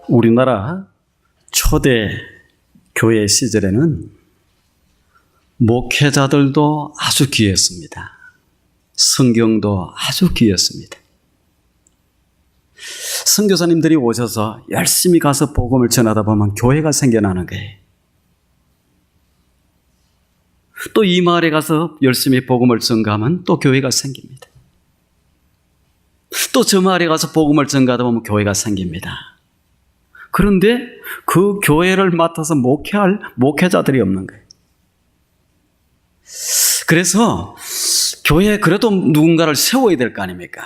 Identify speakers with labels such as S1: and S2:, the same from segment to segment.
S1: 우리나라 초대 교회 시절에는 목회자들도 아주 귀했습니다. 성경도 아주 귀했습니다. 선교사님들이 오셔서 열심히 가서 복음을 전하다 보면 교회가 생겨나는 거예요. 또 이 마을에 가서 열심히 복음을 전가하면 또 교회가 생깁니다. 또 저 마을에 가서 복음을 전가하다 보면 교회가 생깁니다. 그런데 그 교회를 맡아서 목회할 목회자들이 없는 거예요. 그래서 교회에 그래도 누군가를 세워야 될 거 아닙니까?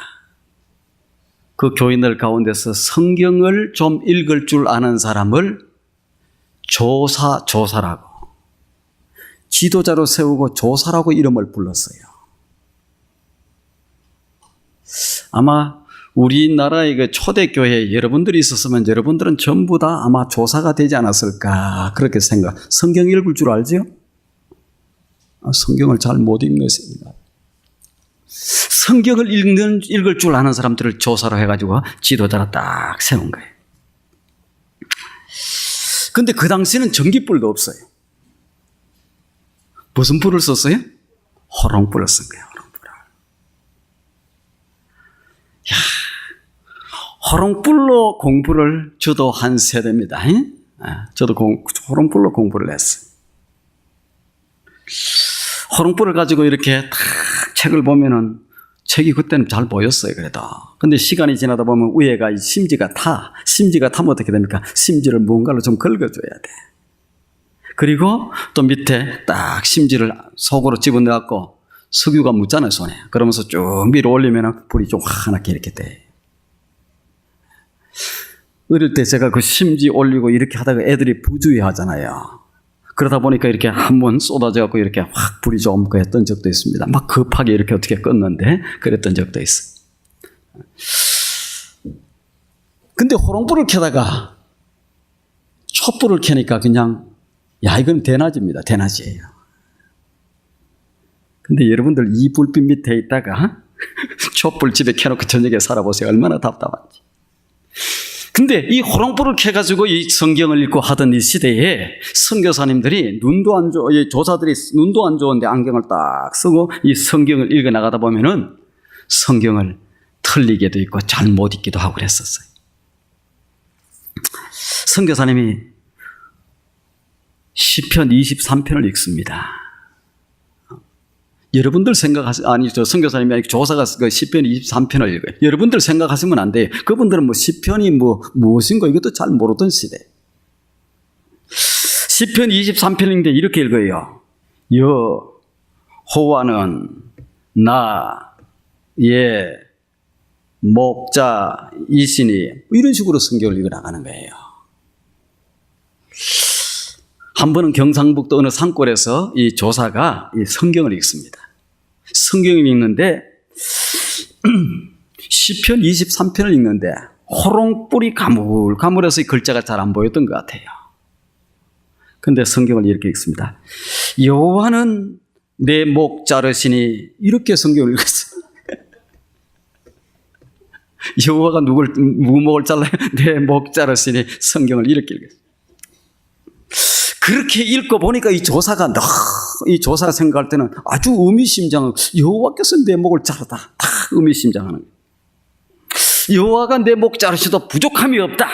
S1: 그 교인들 가운데서 성경을 좀 읽을 줄 아는 사람을 조사라고, 지도자로 세우고 조사라고 이름을 불렀어요. 아마 우리나라의 그 초대교회에 여러분들이 있었으면 여러분들은 전부 다 아마 조사가 되지 않았을까 그렇게 생각. 성경 읽을 줄 알죠? 성경을 잘 못 읽습니다. 성경을 읽을 줄 아는 사람들을 조사로 해가지고 지도자로 딱 세운 거예요. 근데 그 당시에는 전기불도 없어요. 무슨 불을 썼어요? 호롱불을 쓴 거예요. 호롱불을. 호롱불로 공부를 저도 한 세대입니다. 저도 호롱불로 공부를 했어요. 호롱불을 가지고 이렇게 탁 책을 보면은 책이 그때는 잘 보였어요. 그래도. 근데 시간이 지나다 보면 위에가 심지가 타. 심지가 타면 어떻게 됩니까? 심지를 무언가로 좀 긁어줘야 돼. 그리고 또 밑에 딱 심지를 속으로 집어넣고 석유가 묻잖아요, 손에. 그러면서 쭉 위로 올리면 불이 좀 환하게 이렇게 돼. 어릴 때 제가 그 심지 올리고 이렇게 하다가 애들이 부주의하잖아요. 그러다 보니까 이렇게 한번 쏟아져갖고 이렇게 확 불이 좀 했던 적도 있습니다. 막 급하게 이렇게 어떻게 껐는데 그랬던 적도 있어요. 근데 호롱불을 켜다가 촛불을 켜니까 그냥 이건 대낮입니다. 대낮이에요. 근데 여러분들 이 불빛 밑에 있다가 촛불 집에 켜놓고 저녁에 살아보세요. 얼마나 답답한지. 근데 이 호롱불을 켜가지고 이 성경을 읽고 하던 이 시대에 선교사님들이 눈도 안 좋아, 조사들이 눈도 안 좋은데 안경을 딱 쓰고 이 성경을 읽어 나가다 보면은 성경을 틀리게도 있고 잘 못 읽기도 하고 그랬었어요. 선교사님이 시편 23편을 읽습니다. 여러분들 선교사님이 조사가 그 시편 23편을 읽어요. 여러분들 생각하시면 안 돼요. 그분들은 시편이 무엇인가 이것도 잘 모르던 시대. 시편 23편인데 이렇게 읽어요. 여호와는 나의 목자이시니, 이런 식으로 성경을 읽어 나가는 거예요. 한 번은 경상북도 어느 산골에서 이 조사가 이 성경을 읽습니다. 성경을 읽는데 시편 23편을 읽는데 호롱불이 가물가물해서 이 글자가 잘 안 보였던 것 같아요. 근데 성경을 이렇게 읽습니다. 여호와는 내 목 자르시니, 이렇게 성경을 읽었어요. 여호와가 누구 목을 잘라요? 내 목 자르시니, 성경을 이렇게 읽었어요. 그렇게 읽고 보니까 이 조사가 생각할 때는 아주 의미심장하고, 여호와께서 내 목을 자르다, 다 의미심장하는 거예요. 여호와가 내 목 자르셔도 부족함이 없다.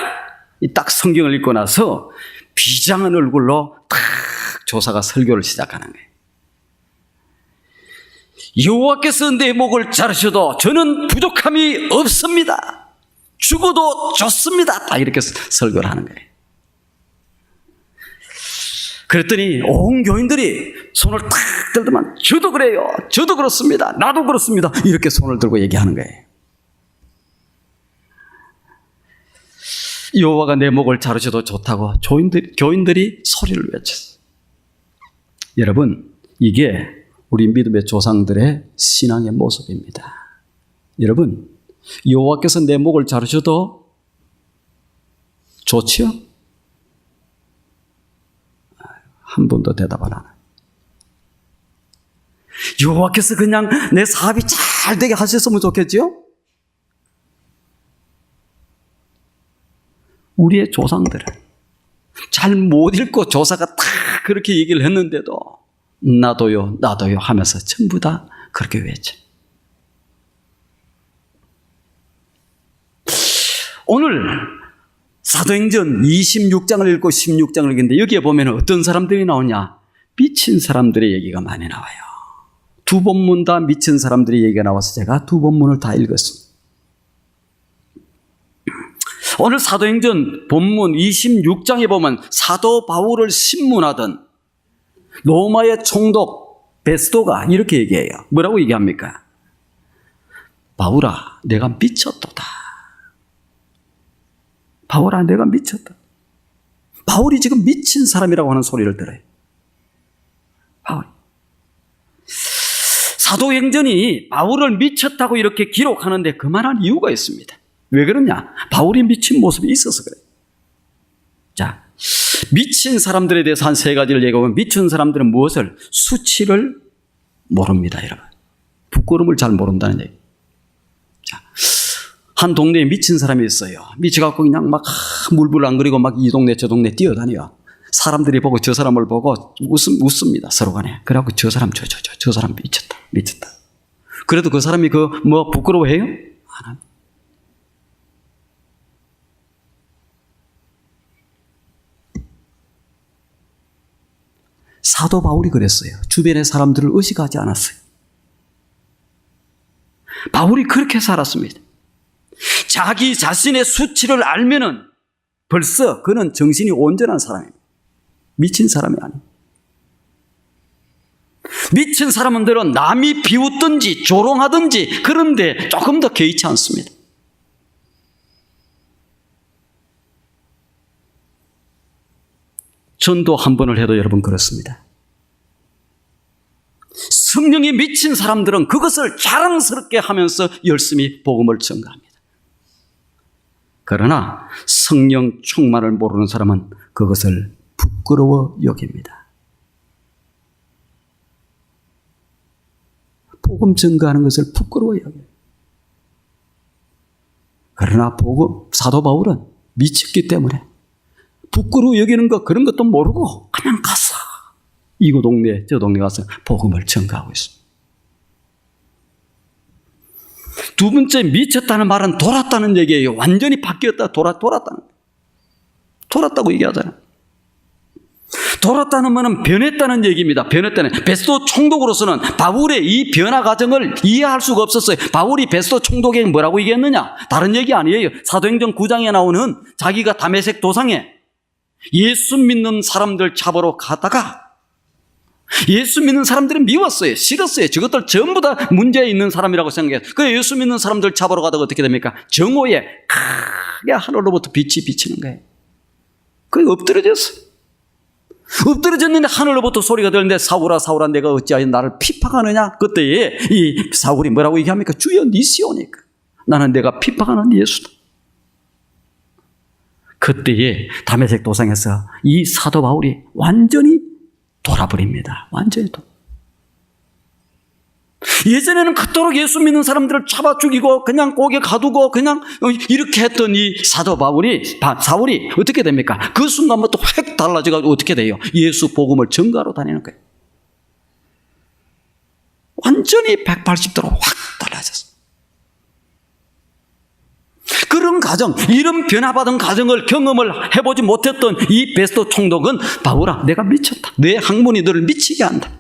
S1: 딱 성경을 읽고 나서 비장한 얼굴로 딱 조사가 설교를 시작하는 거예요. 여호와께서 내 목을 자르셔도 저는 부족함이 없습니다. 죽어도 좋습니다. 딱 이렇게 설교를 하는 거예요. 그랬더니 온 교인들이 손을 탁 들더만, 저도 그래요, 저도 그렇습니다, 나도 그렇습니다, 이렇게 손을 들고 얘기하는 거예요. 여호와가 내 목을 자르셔도 좋다고 교인들이 소리를 외쳤어요. 여러분, 이게 우리 믿음의 조상들의 신앙의 모습입니다. 여러분, 여호와께서 내 목을 자르셔도 좋지요? 한 번도 대답 안 하나요? 여호와께서 그냥 내 사업이 잘 되게 하셨으면 좋겠지요? 우리의 조상들은 잘 못 읽고 조사가 다 그렇게 얘기를 했는데도 나도요, 나도요 하면서 전부 다 그렇게 외쳐. 오늘 사도행전 26장을 읽고 16장을 읽는데 여기에 보면 어떤 사람들이 나오냐? 미친 사람들의 얘기가 많이 나와요. 두 본문 다 미친 사람들의 얘기가 나와서 제가 두 본문을 다 읽었습니다. 오늘 사도행전 본문 26장에 보면 사도 바울을 신문하던 로마의 총독 베스도가 이렇게 얘기해요. 뭐라고 얘기합니까? 바울아, 내가 미쳤도다. 바울아, 내가 미쳤다. 바울이 지금 미친 사람이라고 하는 소리를 들어요. 바울. 사도행전이 바울을 미쳤다고 이렇게 기록하는데 그만한 이유가 있습니다. 왜 그러냐? 바울이 미친 모습이 있어서 그래요. 자, 미친 사람들에 대해서 한 세 가지를 얘기하면 미친 사람들은 무엇을? 수치를 모릅니다, 여러분. 부끄러움을 잘 모른다는 얘기. 자, 한 동네에 미친 사람이 있어요. 미쳐갖고 그냥 막 물불안거리고 막 이 동네 저 동네 뛰어다녀요. 사람들이 보고 저 사람을 보고 웃습니다, 서로 간에. 그래갖고 저 사람 저 사람 미쳤다. 그래도 그 사람이 부끄러워해요? 안 합니다. 사도 바울이 그랬어요. 주변의 사람들을 의식하지 않았어요. 바울이 그렇게 살았습니다. 자기 자신의 수치를 알면은 벌써 그는 정신이 온전한 사람입니다. 미친 사람이 아니에요. 미친 사람들은 남이 비웃든지 조롱하든지 그런데 조금 더 개의치 않습니다. 전도 한 번을 해도 여러분 그렇습니다. 성령에 미친 사람들은 그것을 자랑스럽게 하면서 열심히 복음을 전가합니다. 그러나 성령 충만을 모르는 사람은 그것을 부끄러워 여깁니다. 복음 전가하는 것을 부끄러워 여겨요. 그러나 사도 바울은 미쳤기 때문에 부끄러워 여기는 것 그런 것도 모르고 그냥 가서 이 동네 저 동네 가서 복음을 전가하고 있습니다. 두 번째, 미쳤다는 말은 돌았다는 얘기예요. 완전히 바뀌었다, 돌았다고 얘기하잖아요. 돌았다는 말은 변했다는 얘기입니다. 변했다는. 베스도 총독으로서는 바울의 이 변화 과정을 이해할 수가 없었어요. 바울이 베스도 총독에게 뭐라고 얘기했느냐? 다른 얘기 아니에요. 사도행전 9장에 나오는 자기가 다메섹 도상에 예수 믿는 사람들 잡으러 가다가 예수 믿는 사람들은 미웠어요. 싫었어요. 저것들 전부 다 문제 있는 사람이라고 생각해요. 그래서 예수 믿는 사람들 잡으러 가다가 어떻게 됩니까? 정오에 크게 하늘로부터 빛이 비치는 거예요. 그게 엎드려졌어요. 엎드려졌는데 하늘로부터 소리가 들리는데 사울아 사울아 내가 어찌하여 나를 핍박하느냐? 그때에 이 사울이 뭐라고 얘기합니까? 주여 니시오니까. 나는 내가 핍박하는 예수다. 그때에 다메섹 도상에서 이 사도 바울이 완전히 돌아버립니다. 완전히 예전에는 그토록 예수 믿는 사람들을 잡아 죽이고 그냥 고개 가두고 그냥 이렇게 했던 이 사도 사울이 어떻게 됩니까? 그 순간부터 획 달라져가지고 어떻게 돼요? 예수 복음을 전가로 다니는 거예요. 완전히 180도로 확 달라졌어요. 그런 가정, 이런 변화받은 가정을 경험을 해보지 못했던 이 베스도 총독은 바울아, 내가 미쳤다. 내 학문이 너를 미치게 한다.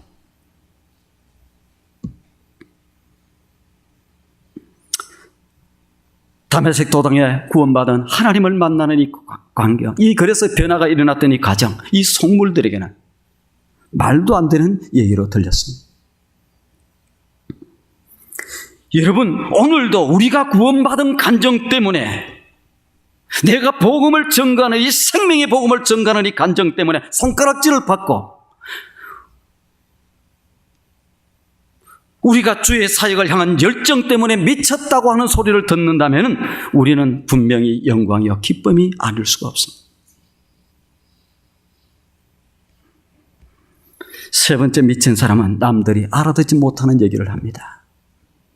S1: 다메섹 도당에 구원받은 하나님을 만나는 이 광경, 그래서 변화가 일어났던 이 가정, 이 속물들에게는 말도 안 되는 얘기로 들렸습니다. 여러분, 오늘도 우리가 구원받은 간정 때문에 내가 복음을 전가하는 이 생명의 복음을 전가하는 이 간정 때문에 손가락질을 받고 우리가 주의 사역을 향한 열정 때문에 미쳤다고 하는 소리를 듣는다면 우리는 분명히 영광이요 기쁨이 아닐 수가 없습니다. 세 번째, 미친 사람은 남들이 알아듣지 못하는 얘기를 합니다.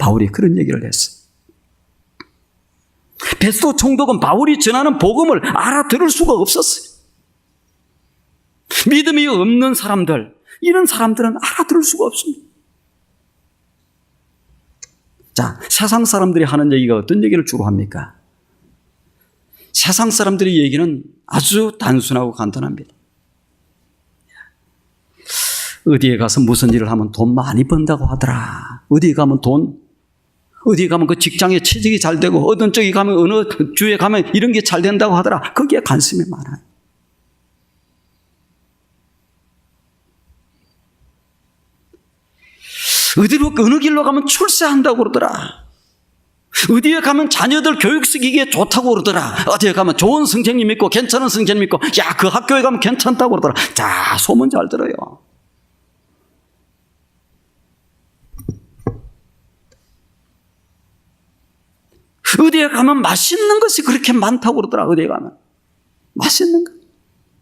S1: 바울이 그런 얘기를 했어요. 베스도 총독은 바울이 전하는 복음을 알아들을 수가 없었어요. 믿음이 없는 사람들, 이런 사람들은 알아들을 수가 없습니다. 자, 세상 사람들이 하는 얘기가 어떤 얘기를 주로 합니까? 세상 사람들의 얘기는 아주 단순하고 간단합니다. 어디에 가서 무슨 일을 하면 돈 많이 번다고 하더라. 어디에 가면 그 직장에 취직이 잘 되고, 어떤 쪽에 가면, 어느 주에 가면 이런 게 잘 된다고 하더라. 거기에 관심이 많아요. 어느 길로 가면 출세한다고 그러더라. 어디에 가면 자녀들 교육시키기에 좋다고 그러더라. 어디에 가면 좋은 선생님 있고, 괜찮은 선생님 있고, 야, 그 학교에 가면 괜찮다고 그러더라. 자, 소문 잘 들어요. 어디에 가면 맛있는 것이 그렇게 많다고 그러더라. 어디에 가면 맛있는 것.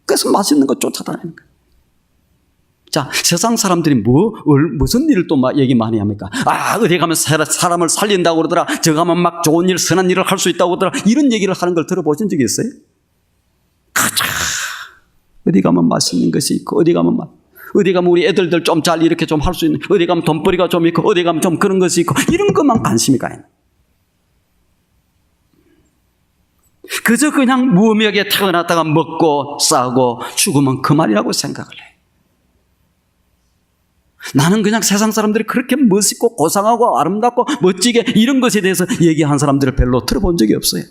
S1: 그래서 맛있는 것 쫓아다니는 거야. 자, 세상 사람들이 무슨 일을 또 얘기 많이 합니까? 어디에 가면 사람을 살린다고 그러더라. 저 가면 막 좋은 일, 선한 일을 할 수 있다고 그러더라. 이런 얘기를 하는 걸 들어보신 적이 있어요? 가자. 어디 가면 맛있는 것이 있고, 어디 가면 우리 애들들 좀 잘 이렇게 좀 할 수 있는, 어디 가면 돈벌이가 좀 있고, 어디 가면 좀 그런 것이 있고, 이런 것만 관심이 가 있는. 그저 그냥 무명하게 태어났다가 먹고 싸고 죽으면 그만이라고 생각을 해. 나는 그냥 세상 사람들이 그렇게 멋있고 고상하고 아름답고 멋지게 이런 것에 대해서 얘기한 사람들을 별로 들어본 적이 없어요.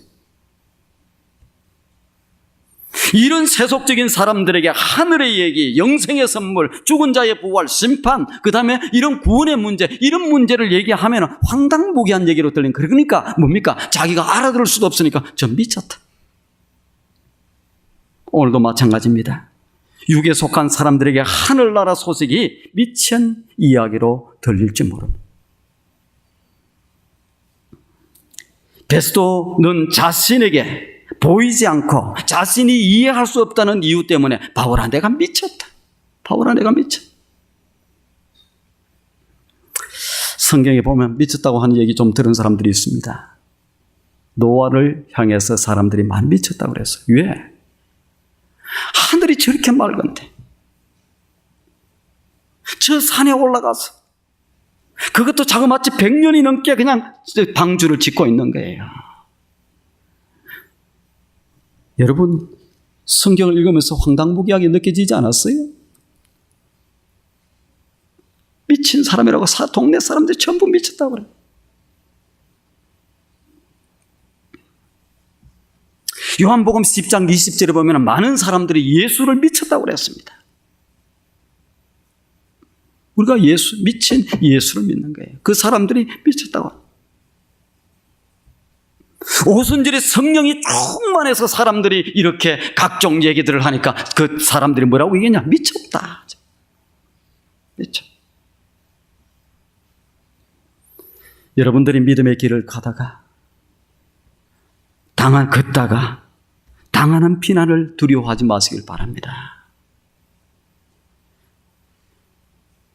S1: 이런 세속적인 사람들에게 하늘의 얘기, 영생의 선물, 죽은 자의 부활, 심판, 그 다음에 이런 구원의 문제, 이런 문제를 얘기하면 황당무계한 얘기로 들리는 거예요. 그러니까 뭡니까? 자기가 알아들을 수도 없으니까 좀 미쳤다. 오늘도 마찬가지입니다. 육에 속한 사람들에게 하늘나라 소식이 미친 이야기로 들릴지 모릅니다. 베스도는 자신에게 보이지 않고 자신이 이해할 수 없다는 이유 때문에 바울아, 내가 미쳤다. 바울아, 내가 미쳤다. 성경에 보면 미쳤다고 하는 얘기 좀 들은 사람들이 있습니다. 노아를 향해서 사람들이 많이 미쳤다고 그랬어요. 왜? 하늘이 저렇게 맑은데 저 산에 올라가서 그것도 자그마치 100년이 넘게 그냥 방주를 짓고 있는 거예요. 여러분, 성경을 읽으면서 황당무계하게 느껴지지 않았어요? 미친 사람이라고 동네 사람들이 전부 미쳤다고 그래요. 요한복음 10장 20절에 보면 많은 사람들이 예수를 미쳤다고 그랬습니다. 우리가 미친 예수를 믿는 거예요. 그 사람들이 미쳤다고. 오순절에 성령이 충만해서 사람들이 이렇게 각종 얘기들을 하니까 그 사람들이 뭐라고 얘기했냐? 미쳤다. 미쳤다. 여러분들이 믿음의 길을 가다가 걷다가 당하는 비난을 두려워하지 마시길 바랍니다.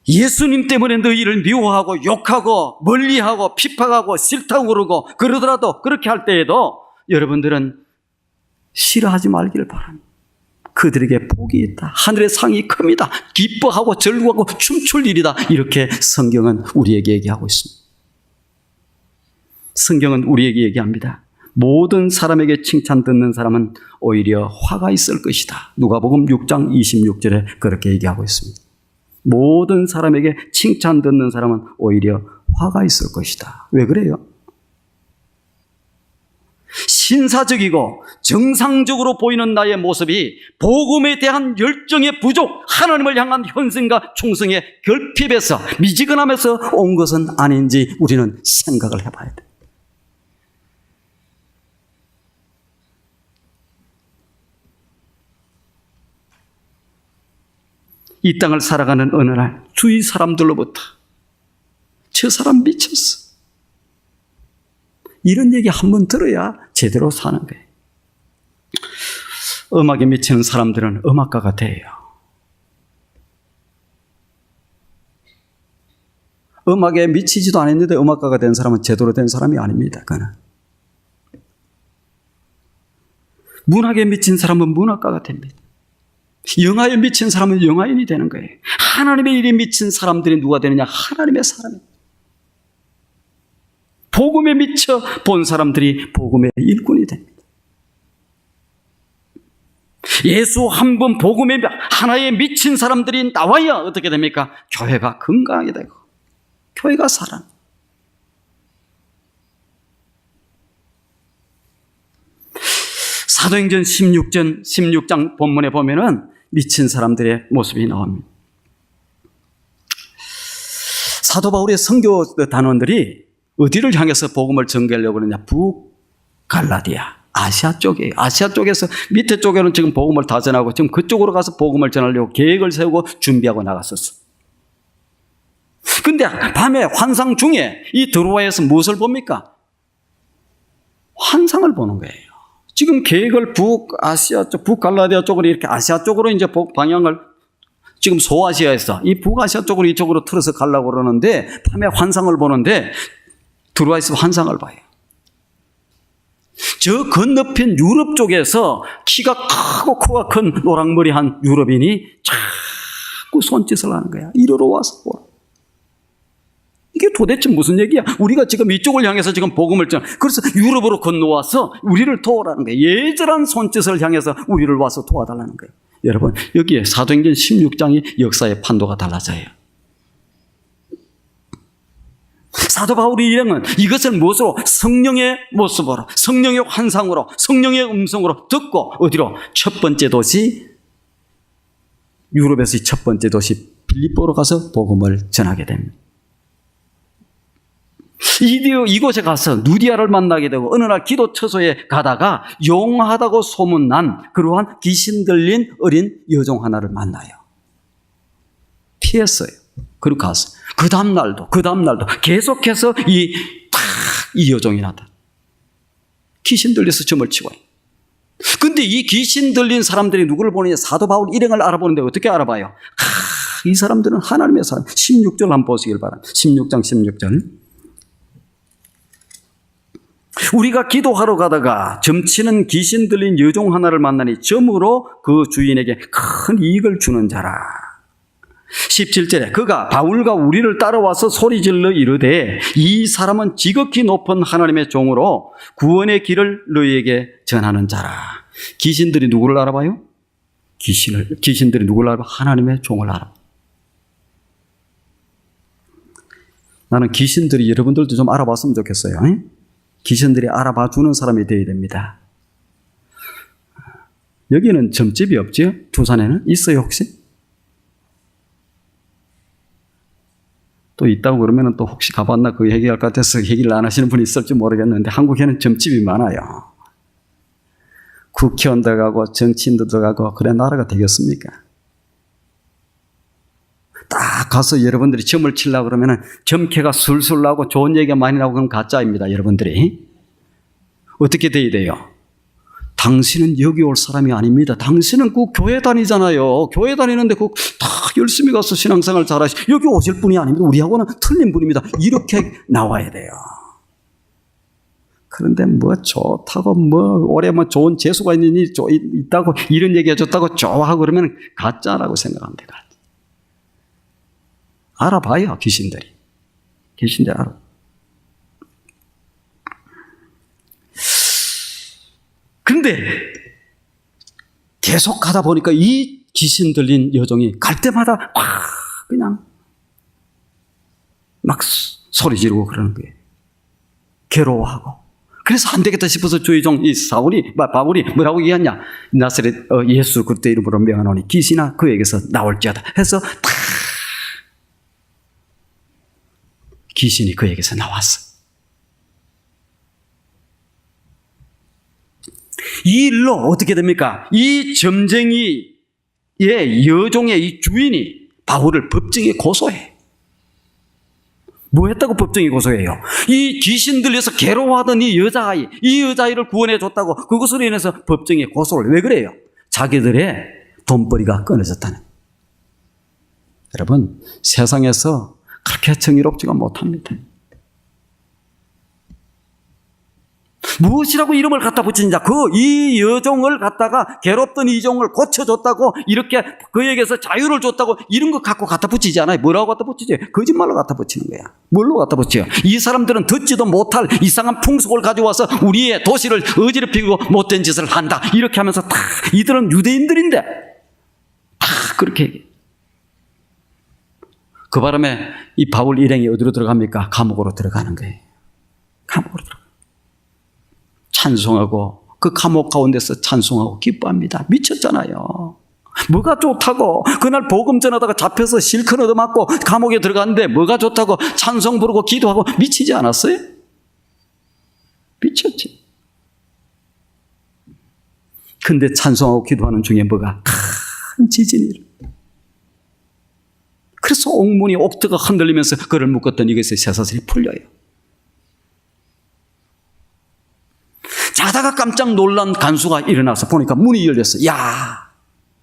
S1: 예수님 때문에 너희를 미워하고 욕하고 멀리하고 핍박하고 싫다고 그러고 그러더라도 그렇게 할 때에도 여러분들은 싫어하지 말기를 바랍니다. 그들에게 복이 있다. 하늘의 상이 큽니다. 기뻐하고 즐거워하고 춤출 일이다. 이렇게 성경은 우리에게 얘기하고 있습니다. 성경은 우리에게 얘기합니다. 모든 사람에게 칭찬 듣는 사람은 오히려 화가 있을 것이다. 누가복음 6장 26절에 그렇게 얘기하고 있습니다. 모든 사람에게 칭찬 듣는 사람은 오히려 화가 있을 것이다. 왜 그래요? 신사적이고 정상적으로 보이는 나의 모습이 복음에 대한 열정의 부족, 하나님을 향한 헌신과 충성의 결핍에서 미지근함에서 온 것은 아닌지 우리는 생각을 해봐야 돼. 이 땅을 살아가는 어느 날 주위 사람들로부터 저 사람 미쳤어. 이런 얘기 한번 들어야 제대로 사는 거예요. 음악에 미치는 사람들은 음악가가 돼요. 음악에 미치지도 않았는데 음악가가 된 사람은 제대로 된 사람이 아닙니다. 그는 문학에 미친 사람은 문학가가 됩니다. 영화에 미친 사람은 영화인이 되는 거예요. 하나님의 일에 미친 사람들이 누가 되느냐? 하나님의 사람입니다. 복음에 미쳐 본 사람들이 복음의 일꾼이 됩니다. 예수 한 번 복음에 하나에 미친 사람들이 나와야 어떻게 됩니까? 교회가 건강하게 되고 교회가 살아. 사도행전 16장 본문에 보면은 미친 사람들의 모습이 나옵니다. 사도 바울의 선교 단원들이 어디를 향해서 복음을 전개하려고 그러냐? 북갈라디아, 아시아 쪽이에요. 아시아 쪽에서 밑에 쪽에는 지금 복음을 다 전하고 지금 그쪽으로 가서 복음을 전하려고 계획을 세우고 준비하고 나갔었어. 근데 밤에 환상 중에 이 드로아에서 무엇을 봅니까? 환상을 보는 거예요. 지금 계획을 북아시아 쪽, 북갈라디아 쪽으로 이렇게 아시아 쪽으로 이제 방향을 지금 소아시아에서 이 북아시아 쪽으로 이쪽으로 틀어서 가려고 그러는데 밤에 환상을 보는데 드로아에서 환상을 봐요. 저 건너편 유럽 쪽에서 키가 크고 코가 큰 노랑머리 한 유럽인이 자꾸 손짓을 하는 거야. 이리로 와서 보라. 이게 도대체 무슨 얘기야? 우리가 지금 이쪽을 향해서 지금 복음을 전하. 그래서 유럽으로 건너와서 우리를 도와라는 거예요. 예절한 손짓을 향해서 우리를 와서 도와달라는 거예요. 여러분, 여기에 사도행전 16장이 역사의 판도가 달라져요. 사도 바울의 일행은 이것을 무엇으로? 성령의 모습으로, 성령의 환상으로, 성령의 음성으로 듣고 어디로? 첫 번째 도시, 유럽에서의 첫 번째 도시 빌립보로 가서 복음을 전하게 됩니다. 이곳에 가서 누디아를 만나게 되고 어느 날 기도 처소에 가다가 용하다고 소문난 그러한 귀신 들린 어린 여종 하나를 만나요. 피했어요. 그리고 가서 그 다음날도 계속해서 이 여종이 나타나. 귀신 들려서 점을 치고. 근데 이 귀신 들린 사람들이 누구를 보느냐? 사도 바울 일행을 알아보는데 어떻게 알아봐요? 이 사람들은 하나님의 사람. 16절 한번 보시길 바랍니다. 16장 16절. 우리가 기도하러 가다가 점치는 귀신 들린 여종 하나를 만나니 점으로 그 주인에게 큰 이익을 주는 자라. 17절에 그가 바울과 우리를 따라와서 소리질러 이르되 이 사람은 지극히 높은 하나님의 종으로 구원의 길을 너희에게 전하는 자라. 귀신들이 누구를 알아봐요? 귀신들이 누구를 알아봐? 하나님의 종을 알아. 나는 귀신들이 여러분들도 좀 알아봤으면 좋겠어요. 귀신들이 알아봐 주는 사람이 되어야 됩니다. 여기는 점집이 없지요? 두산에는? 있어요 혹시? 또 있다고 그러면 또 혹시 가봤나 그 얘기할 것 같아서 얘기를 안 하시는 분이 있을지 모르겠는데 한국에는 점집이 많아요. 국회의원 들어가고 정치인도 들어가고 그래 나라가 되겠습니까? 딱 가서 여러분들이 점을 치려고 그러면 점괘가 술술 나고 좋은 얘기가 많이 나오고 그건 가짜입니다. 여러분들이. 어떻게 돼야 돼요? 당신은 여기 올 사람이 아닙니다. 당신은 그 교회 다니잖아요. 교회 다니는데 그 다 열심히 가서 신앙생활 잘하시. 여기 오실 분이 아닙니다. 우리하고는 틀린 분입니다. 이렇게 나와야 돼요. 그런데 뭐 좋다고 뭐 올해 뭐 좋은 재수가 있다고 이런 얘기 해줬다고 좋아하고 그러면 가짜라고 생각합니다. 알아봐요 귀신들이. 귀신들 알아. 그런데 계속 가다 보니까 이 귀신 들린 여종이 갈 때마다 그냥 막 소리 지르고 그러는 거예요. 괴로워하고. 그래서 안 되겠다 싶어서 주의종 이 바울이 뭐라고 얘기했냐? 나사렛 예수 그리스도 이름으로 명하노니 귀신아 그에게서 나올지어다 해서 다 귀신이 그에게서 나왔어. 이 일로 어떻게 됩니까? 이 점쟁이의 여종의 이 주인이 바울을 법정에 고소해. 뭐 했다고 법정에 고소해요? 이 귀신 들려서 괴로워하던 이 여자아이를 구원해줬다고 그것으로 인해서 법정에 고소를. 왜 그래요? 자기들의 돈벌이가 끊어졌다는. 여러분, 세상에서 그렇게 정의롭지가 못합니다. 무엇이라고 이름을 갖다 붙이느냐? 이 여종을 갖다가 괴롭던 이종을 고쳐줬다고, 이렇게 그에게서 자유를 줬다고, 이런 거 갖고 갖다 붙이지 않아요. 뭐라고 갖다 붙이지? 거짓말로 갖다 붙이는 거야. 뭘로 갖다 붙여요? 이 사람들은 듣지도 못할 이상한 풍속을 가져와서 우리의 도시를 어지럽히고 못된 짓을 한다, 이렇게 하면서 다 이들은 유대인들인데 다 그렇게 얘기해요. 그 바람에 이 바울 일행이 어디로 들어갑니까? 감옥으로 들어가는 거예요. 감옥으로 들어가. 찬송하고, 그 감옥 가운데서 찬송하고 기뻐합니다. 미쳤잖아요. 뭐가 좋다고? 그날 복음 전하다가 잡혀서 실컷 얻어맞고 감옥에 들어갔는데 뭐가 좋다고 찬송 부르고 기도하고 미치지 않았어요? 미쳤지. 근데 찬송하고 기도하는 중에 뭐가 큰 지진이 일어나. 그래서 옥문이 옥터가 흔들리면서 그를 묶었던 이것의 쇠사슬이 풀려요. 자다가 깜짝 놀란 간수가 일어나서 보니까 문이 열렸어. 야,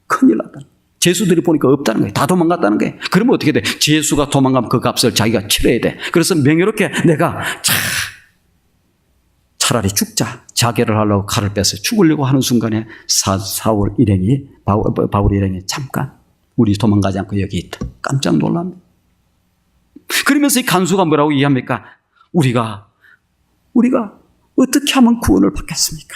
S1: 큰일 났다. 죄수들이 보니까 없다는 거예요. 다 도망갔다는 거예요. 그러면 어떻게 돼? 죄수가 도망가면 그 값을 자기가 치러야 돼. 그래서 명예롭게 내가 차라리 죽자. 자결을 하려고 칼을 빼서 죽으려고 하는 순간에 바울 일행이 잠깐 우리 도망가지 않고 여기 있다. 깜짝 놀랍니다. 그러면서 이 간수가 뭐라고 얘기합니까? 우리가 어떻게 하면 구원을 받겠습니까?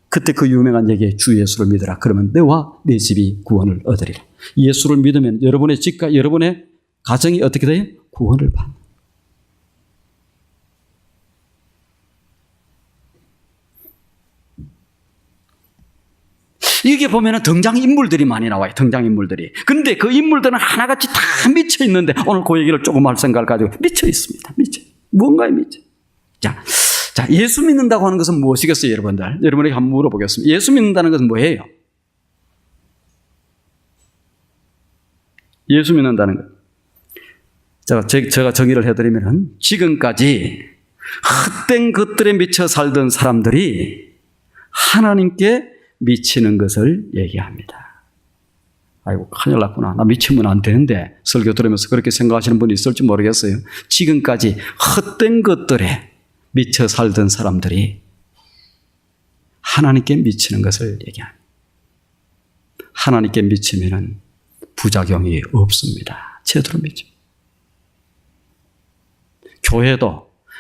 S1: 그때 그 유명한 얘기, 주 예수를 믿으라. 그러면 너와 네 집이 구원을 얻으리라. 예수를 믿으면 여러분의 집과 여러분의 가정이 어떻게 돼요? 구원을 받는. 여기 보면은 등장인물들이 많이 나와요. 등장인물들이. 근데 그 인물들은 하나같이 다 미쳐 있는데 오늘 그 얘기를 조금 할 생각을 가지고 미쳐 있습니다. 미쳐. 뭔가에 미쳐. 자, 예수 믿는다고 하는 것은 무엇이겠어요, 여러분들? 여러분에게 한번 물어보겠습니다. 예수 믿는다는 것은 뭐예요? 예수 믿는다는 것. 제가 정의를 해드리면 지금까지 헛된 것들에 미쳐 살던 사람들이 하나님께 미치는 것을 얘기합니다. 아이고, 큰일 났구나. 나 미치면 안 되는데. 설교 들으면서 그렇게 생각하시는 분이 있을지 모르겠어요. 지금까지 헛된 것들에 미쳐 살던 사람들이 하나님께 미치는 것을 얘기합니다. 하나님께 미치면 부작용이 없습니다. 제대로 미칩니다.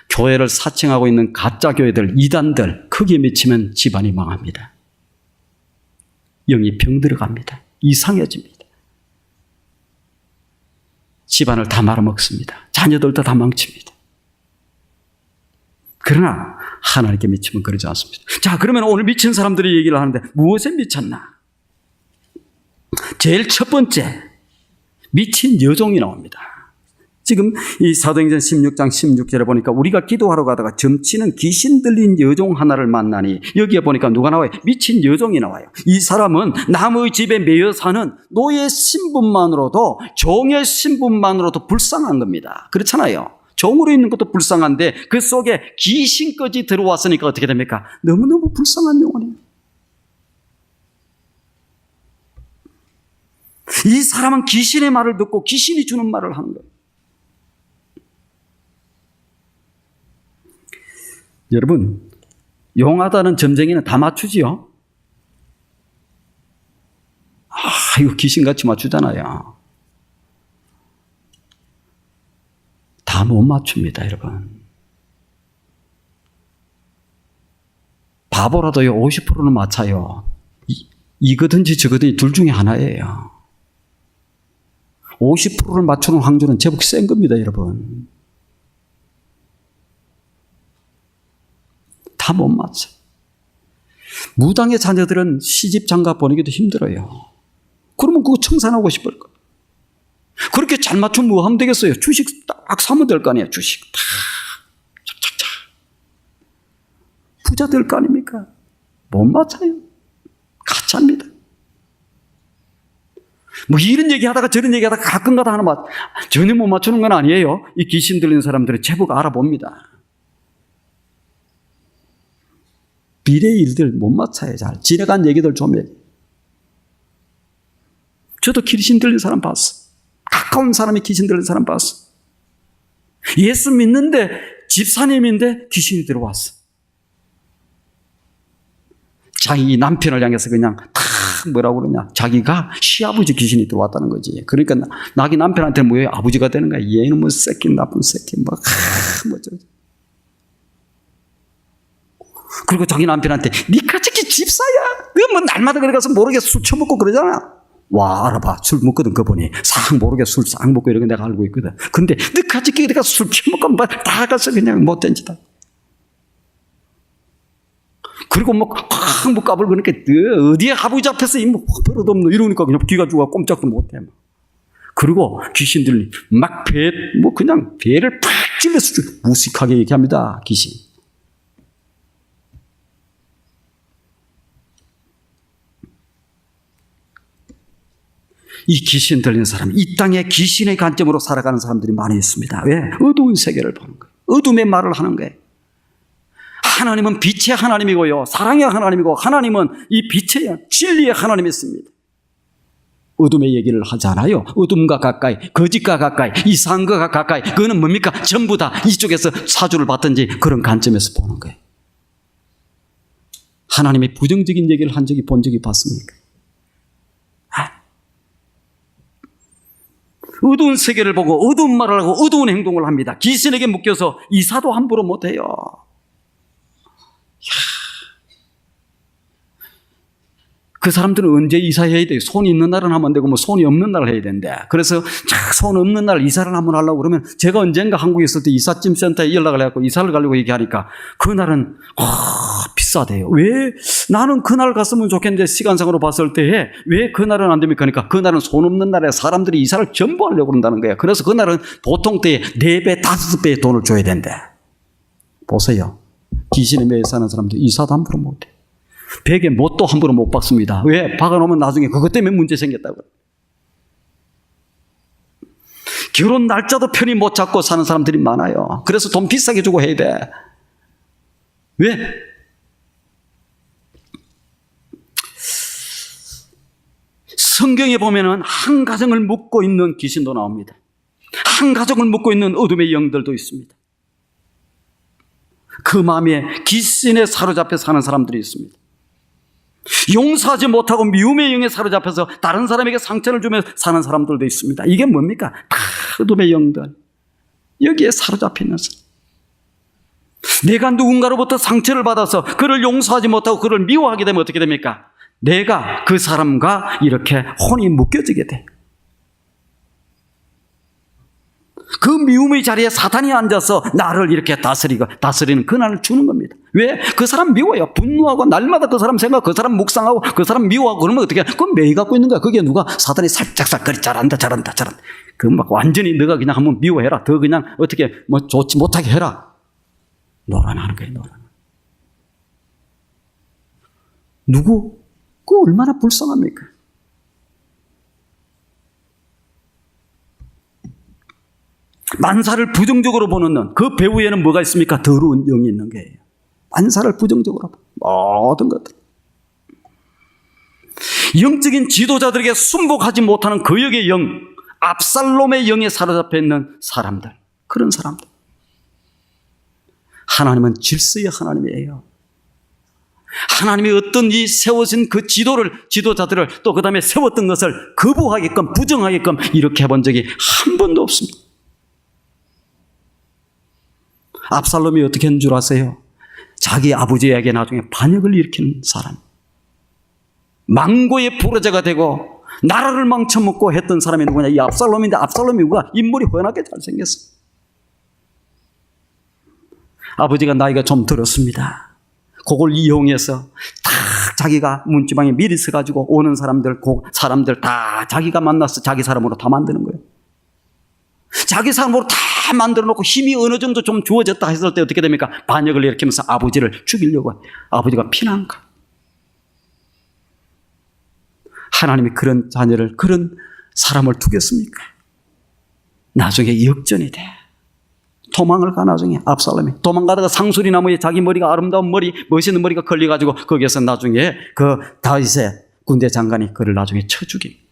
S1: 교회를 사칭하고 있는 가짜 교회들, 이단들, 거기에 미치면 집안이 망합니다. 영이 병들어갑니다. 이상해집니다. 집안을 다 말아먹습니다. 자녀들도 다 망칩니다. 그러나 하나님께 미치면 그러지 않습니다. 자, 그러면 오늘 미친 사람들이 얘기를 하는데 무엇에 미쳤나? 제일 첫 번째, 미친 여종이 나옵니다. 지금 이 사도행전 16장 16절에 보니까 우리가 기도하러 가다가 점치는 귀신 들린 여종 하나를 만나니, 여기에 보니까 누가 나와요? 미친 여종이 나와요. 이 사람은 남의 집에 매여 사는 노예 신분만으로도, 종의 신분만으로도 불쌍한 겁니다. 그렇잖아요. 종으로 있는 것도 불쌍한데 그 속에 귀신까지 들어왔으니까 어떻게 됩니까? 너무너무 불쌍한 영혼이에요. 이 사람은 귀신의 말을 듣고 귀신이 주는 말을 하는 거예요. 여러분, 용하다는 점쟁이는 다 맞추지요? 이거 귀신같이 맞추잖아요. 다 못 맞춥니다, 여러분. 바보라도요, 50%는 맞춰요. 이거든지 저거든지 둘 중에 하나예요. 50%를 맞추는 확률은 제법 센 겁니다, 여러분. 다 못 맞춰요. 무당의 자녀들은 시집 장가 보내기도 힘들어요. 그러면 그거 청산하고 싶을 거예요. 그렇게 잘 맞추면 뭐 하면 되겠어요? 주식 딱 사면 될 거 아니에요. 주식 딱 착착착 부자 될 거 아닙니까? 못 맞춰요. 가짜입니다. 뭐 이런 얘기하다가 저런 얘기하다가 가끔가다 하나 전혀 못 맞추는 건 아니에요. 이 귀신 들린 사람들은 제법 알아봅니다. 미래의 일들 못 맞춰요. 잘 지나간 얘기들 좀 해. 저도 귀신 들린 사람 봤어. 가까운 사람이 귀신 들린 사람 봤어. 예수 믿는데 집사님인데 귀신이 들어왔어. 자기 남편을 향해서 그냥 다 뭐라고 그러냐. 자기가 시아버지 귀신이 들어왔다는 거지. 그러니까 자기 남편한테 뭐예요? 아버지가 되는 거야. 얘는 뭐 새끼, 나쁜 새끼, 뭐죠. 그리고 자기 남편한테 니가 저기 집사야. 너 뭐 날마다 그래 가서 모르게 술 처먹고 그러잖아. 와, 알아봐. 술 먹거든, 그분이. 싹 모르게 술 싹 먹고 이런 거 내가 알고 있거든. 근데 너가 저기 내가 술 처먹고 다 가서 그냥 못된 짓 하고. 그리고 뭐 까불거니까 어디에 아버지 앞에서 뭐 버릇없노 이러니까 그냥 귀가 죽어 꼼짝도 못해. 그리고 귀신들이 막 그냥 배를 팍 찔러서 무식하게 얘기합니다. 귀신. 이 귀신 들린 사람, 이 땅에 귀신의 관점으로 살아가는 사람들이 많이 있습니다. 왜? 어두운 세계를 보는 거예요. 어둠의 말을 하는 거예요. 하나님은 빛의 하나님이고요. 사랑의 하나님이고 하나님은 이 빛의 진리의 하나님이십니다. 어둠의 얘기를 하잖아요. 어둠과 가까이, 거짓과 가까이, 이상과 가까이. 그거는 뭡니까? 전부 다 이쪽에서 사주를 받든지 그런 관점에서 보는 거예요. 하나님의 부정적인 얘기를 한 적이 본 적이 봤습니까? 어두운 세계를 보고 어두운 말을 하고 어두운 행동을 합니다. 귀신에게 묶여서 이사도 함부로 못해요. 그 사람들은 언제 이사해야 돼요? 손이 있는 날은 하면 되고 뭐 손이 없는 날을 해야 되는데, 그래서 손 없는 날 이사를 한번 하려고 그러면, 제가 언젠가 한국에 있을 때 이삿짐 센터에 연락을 해갖고 이사를 가려고 얘기하니까 그날은 비싸대요. 왜? 나는 그날 갔으면 좋겠는데 시간상으로 봤을 때 왜 그날은 안 됩니까? 그러니까 그날은 손 없는 날에 사람들이 이사를 전부 하려고 그런다는 거예요. 그래서 그날은 보통 때에 4배, 5배의 돈을 줘야 된대. 보세요. 귀신에 매여 사는 사람들 이사도 함부로 못해. 벽에 못도 함부로 못 박습니다. 왜? 박아놓으면 나중에 그것 때문에 문제 생겼다고. 결혼 날짜도 편히 못 잡고 사는 사람들이 많아요. 그래서 돈 비싸게 주고 해야 돼. 왜? 성경에 보면은 한 가정을 묶고 있는 귀신도 나옵니다. 한 가정을 묶고 있는 어둠의 영들도 있습니다. 그 마음에 귀신에 사로잡혀 사는 사람들이 있습니다. 용서하지 못하고 미움의 영에 사로잡혀서 다른 사람에게 상처를 주며 사는 사람들도 있습니다. 이게 뭡니까? 다 어둠의 영들. 여기에 사로잡혀 있는 사람. 내가 누군가로부터 상처를 받아서 그를 용서하지 못하고 그를 미워하게 되면 어떻게 됩니까? 내가 그 사람과 이렇게 혼이 묶여지게 돼. 그 미움의 자리에 사탄이 앉아서 나를 이렇게 다스리는 그날을 주는 겁니다. 왜? 그 사람 미워요. 분노하고 날마다 그 사람 생각, 그 사람 묵상하고 그 사람 미워하고 그러면 어떻게 해? 그건 매일 갖고 있는 거야. 그게 누가? 사탄이 살짝살짝 잘한다. 그 막 완전히 너가 그냥 한번 미워해라. 더 그냥 어떻게 뭐 좋지 못하게 해라. 노란하는 거예요. 노란. 누구? 그 얼마나 불쌍합니까? 만사를 부정적으로 보는 눈, 그 배후에는 뭐가 있습니까? 더러운 영이 있는 거예요. 만사를 부정적으로 모든 것들. 영적인 지도자들에게 순복하지 못하는 그 역의 영, 압살롬의 영에 사로잡혀 있는 사람들, 그런 사람들. 하나님은 질서의 하나님이에요. 하나님이 어떤 이 세워진 그 지도자들을 또 그 다음에 세웠던 것을 거부하게끔 부정하게끔 이렇게 해본 적이 한 번도 없습니다. 압살롬이 어떻게 했는 줄 아세요? 자기 아버지에게 나중에 반역을 일으키는 사람. 망고의 부르자가 되고 나라를 망쳐먹고 했던 사람이 누구냐? 이 압살롬인데, 압살롬이 누가? 인물이 훤하게 잘생겼어. 아버지가 나이가 좀 들었습니다. 그걸 이용해서 다 자기가 문지방에 미리 서가지고 오는 사람들 다 자기가 만나서 자기 사람으로 다 만드는 거예요. 자기 사람으로 다 만들어 놓고 힘이 어느 정도 좀 주어졌다 했을 때 어떻게 됩니까? 반역을 일으키면서 아버지를 죽이려고 해요. 아버지가 피난가. 하나님이 그런 자녀를, 그런 사람을 두겠습니까? 나중에 역전이 돼. 도망을 가. 나중에 압살롬이 도망가다가 상수리 나무에 자기 머리가, 아름다운 머리, 멋있는 머리가 걸려가지고 거기에서 나중에 그 다윗의 군대 장관이 그를 나중에 쳐 죽입니다.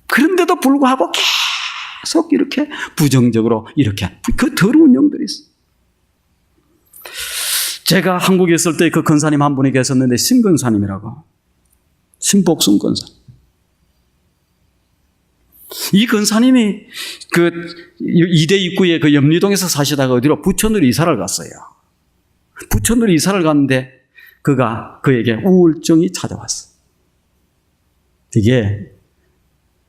S1: 그런데도 불구하고 계속 이렇게 부정적으로 이렇게 그 더러운 영들이 있어. 제가 한국에 있을 때 그 권사님 한 분이 계셨는데 신권사님이라고. 신복순 권사. 이 권사님이 그 이대 입구에 그 염리동에서 사시다가 어디로 부천으로 이사를 갔어요. 부천으로 이사를 갔는데 그에게 우울증이 찾아왔어. 이게